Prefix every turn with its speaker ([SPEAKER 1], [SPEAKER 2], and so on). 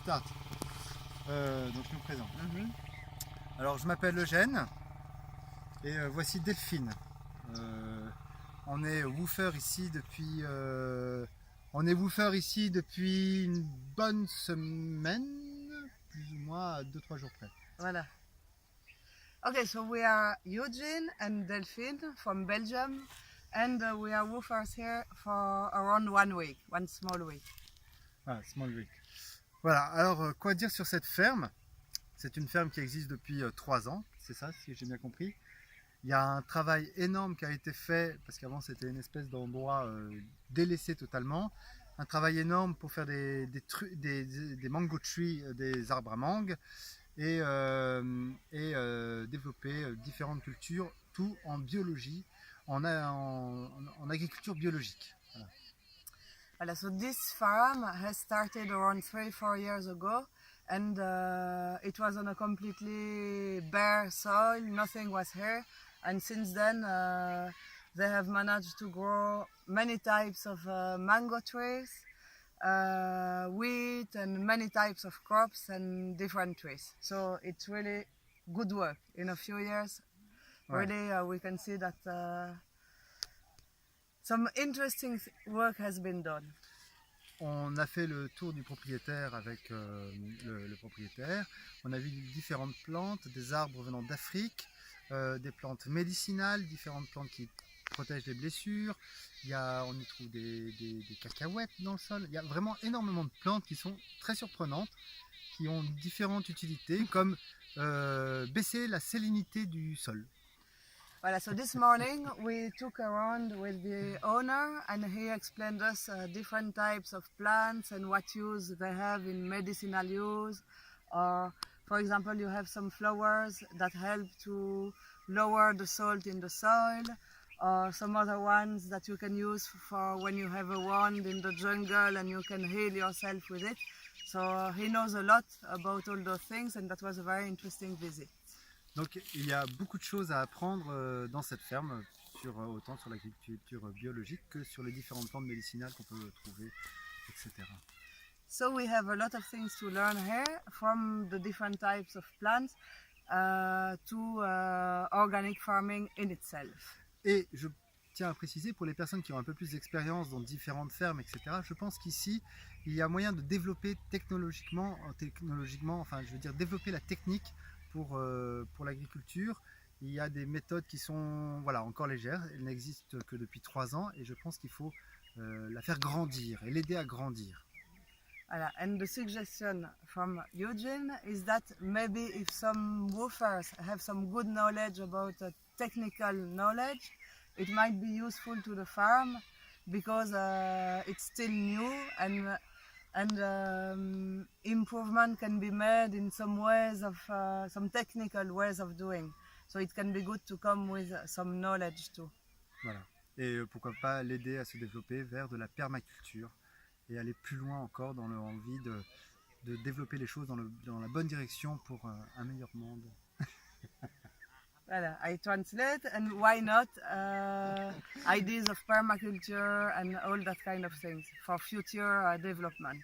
[SPEAKER 1] start. Donc je me présente. Alors je m'appelle Eugène et voici Delphine. On est woofer ici depuis une bonne semaine, plus ou moins à 2-3 jours près.
[SPEAKER 2] Voilà. Okay, so we are Eugene and Delphine from Belgium, and we are woofers here for around 1 week, one small week.
[SPEAKER 1] Voilà, small week. Voilà, alors quoi dire sur cette ferme? C'est une ferme qui existe depuis 3 ans, c'est ça, si j'ai bien compris. Il y a un travail énorme qui a été fait, parce qu'avant c'était une espèce d'endroit délaissé totalement. Un travail énorme pour faire des mango trees, des arbres à mangue, et développer différentes cultures, tout en biologie, en agriculture biologique.
[SPEAKER 2] Voilà. So this farm has started around 3-4 years ago, and it was on a completely bare soil, nothing was here, and since then they have managed to grow many types of mango trees, wheat, and many types of crops and different trees. So it's really good work. In a few years, really we can see that some interesting work has been done.
[SPEAKER 1] On a fait le tour du propriétaire avec le propriétaire. On a vu différentes plantes, des arbres venant d'Afrique, des plantes médicinales, différentes plantes qui protègent les blessures. On y trouve des cacahuètes dans le sol. Il y a vraiment énormément de plantes qui sont très surprenantes, qui ont différentes utilités, comme baisser la salinité du sol.
[SPEAKER 2] Voilà, so this morning we took around with the owner and he explained us different types of plants and what use they have in medicinal use. Or, for example, you have some flowers that help to lower the salt in the soil, or some other ones that you can use for when you have a wound in the jungle and you can heal yourself with it. So he knows a lot about all those things, and that was a very interesting visit.
[SPEAKER 1] Donc il y a beaucoup de choses à apprendre dans cette ferme, autant sur l'agriculture biologique que sur les différentes plantes médicinales qu'on peut trouver, etc.
[SPEAKER 2] So we have a lot of things to learn here, from the different types of plants to organic farming in itself.
[SPEAKER 1] Et je tiens à préciser, pour les personnes qui ont un peu plus d'expérience dans différentes fermes, etc., je pense qu'ici, il y a moyen de développer technologiquement, enfin je veux dire développer la technique pour l'agriculture. Il y a des méthodes qui sont encore légères, elles n'existent que depuis 3 ans et je pense qu'il faut la faire grandir et l'aider à grandir.
[SPEAKER 2] Voilà. And the suggestion from Eugene is that maybe if some woofers have some good knowledge about technical knowledge, it might be useful to the farm because it's still new and improvement can be made in some ways of some technical ways of doing. So it can be good to come with some knowledge too.
[SPEAKER 1] Voilà. Et pourquoi pas l'aider à se développer vers de la permaculture et aller plus loin encore dans l'envie de développer les choses dans la bonne direction pour un meilleur monde.
[SPEAKER 2] Voilà, I translate, and why not ideas of permaculture and all that kind of things for future development.